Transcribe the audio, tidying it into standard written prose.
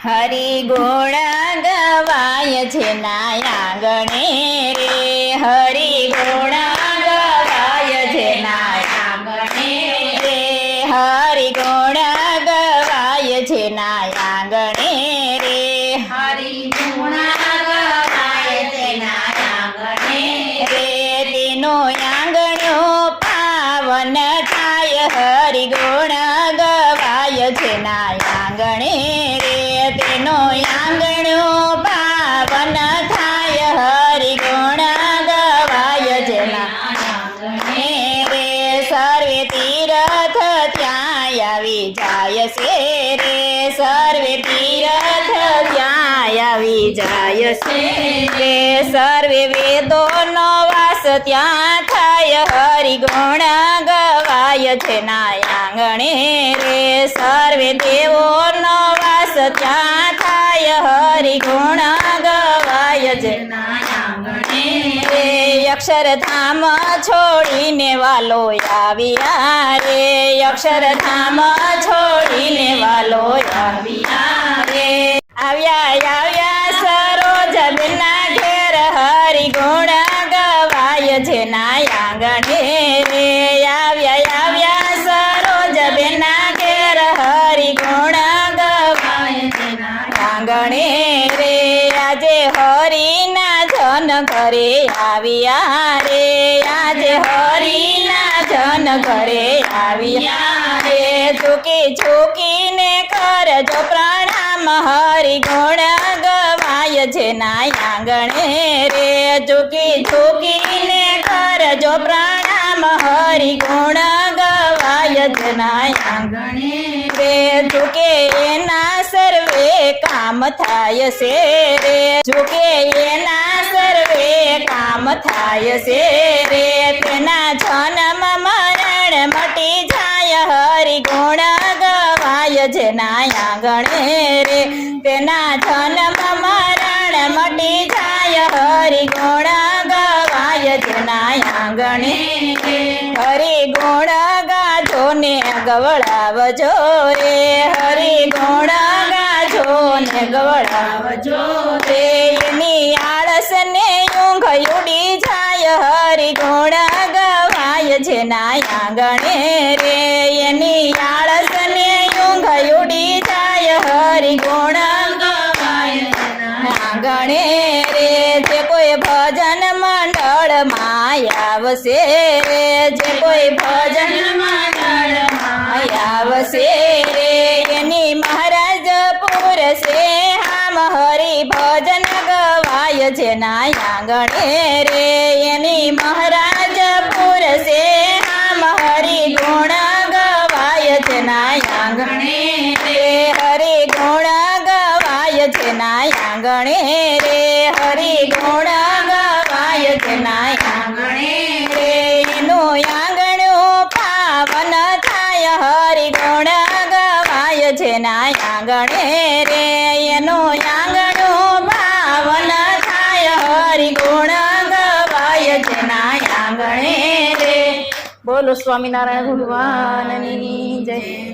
હરિ ગુણ ગવાય છે ના આંગણે રે, હરિ ગુણ ગવાય છે ના આંગણે રે, હરિ ગુણ ગવાય છે ના આંગણે રે, હરિ ગુણ ગવાય છે ના આંગણે રે, તેનો આંગણો પાવન થાય, હરિ ગુણ ગવાય છે ના આંગણે રે, તેનો આંગણો પાવન થાય, હરિ ગુણ ગવાય છે ના આંગણે રે, સર્વે તીર્થ ત્યાં આવી જાય છે રે, સર્વે તીર્થ ત્યાં આવી જાય છે રે, સર્વે વેદોનો વાસ ત્યાં થાય, હરિ ગુણ ગવાય છે ના આંગણે રે, સર્વે દેવોનો વાસ ત્યાં થાય, હરિ ગુણ ગવાય છે ના આંગણે રે, અક્ષરધામ છોડીને વાલો આવ્યા રે, અક્ષરધામ છોડીને વાલો આવ્યા રે, આવ્યા સરોજબેનના ઘેર, હરિ ગુણ ગવાય છે ના આંગણે રે, આવ્યા સરોજબેનના ઘેર, હરિ ગુણ ગવાય છે ના આંગણે રે, આજે હરિના જન ઘરે આવ્યા રે, આજે હરિના જન ઘરે આવ્યા રે, ઝૂકીને કરજો પ્રણામ, હરિ ગુણ ગવાય છે ના આંગણે રે, ઝૂકીને કરજો પ્રણામ, હરિ ગુણ ગવાય છે ના આંગણે રે, ઝૂકે એના સર્વે કામ થાય છે રે, ઝૂકે એના સર્વે કામ થાય છે રે, તેના જન્મ મરણ મટી જાય, હરિ ગુણ ગવાય છે ના આંગણે રે, તેના જન્મ મરણ મટી જાય, હરિ ગુણ ગવાય છે ના આંગણે રે, હરિ ગુણ ગાજો ને ગવડાવજો રે, હરિ ગુણ ગાજો ને ગવડાવજો રે, એની આળસ ને ઊંઘ ઉડી જાય, હરિ ગુણ ગવાય છે ના આંગણે રે, એની આળસ ને ઊંઘ ઉડી જાય, હરિ ગુણ ગવાય છે ના આંગણે રે, જે કોઈ ભજન મંડળમાં આવશે રે, જે કોઈ ભજન મંડળમાં આવશે રે, એની મહારાજ પૂરશે હામ, હરિ ભજન ગવાય છે ના આંગણે રે, એની મહારાજ પૂરશે હામ, હરિ ગુણ ગવાય છે ના આંગણે રે, હરિ ગુણ ગવાય છે ના આંગણે રે, હરિ ગુણ ગવાય છે ના આંગણે રે, એનું આંગણું પાવન થાય, હરિ ગુણ ગવાય છે ના આંગણે રે, એનું આંગણું પાવન થાય, હરિ ગુણ ગવાય છે ના આંગણે રે. બોલો સ્વામિનારાયણ ભગવાનની જય.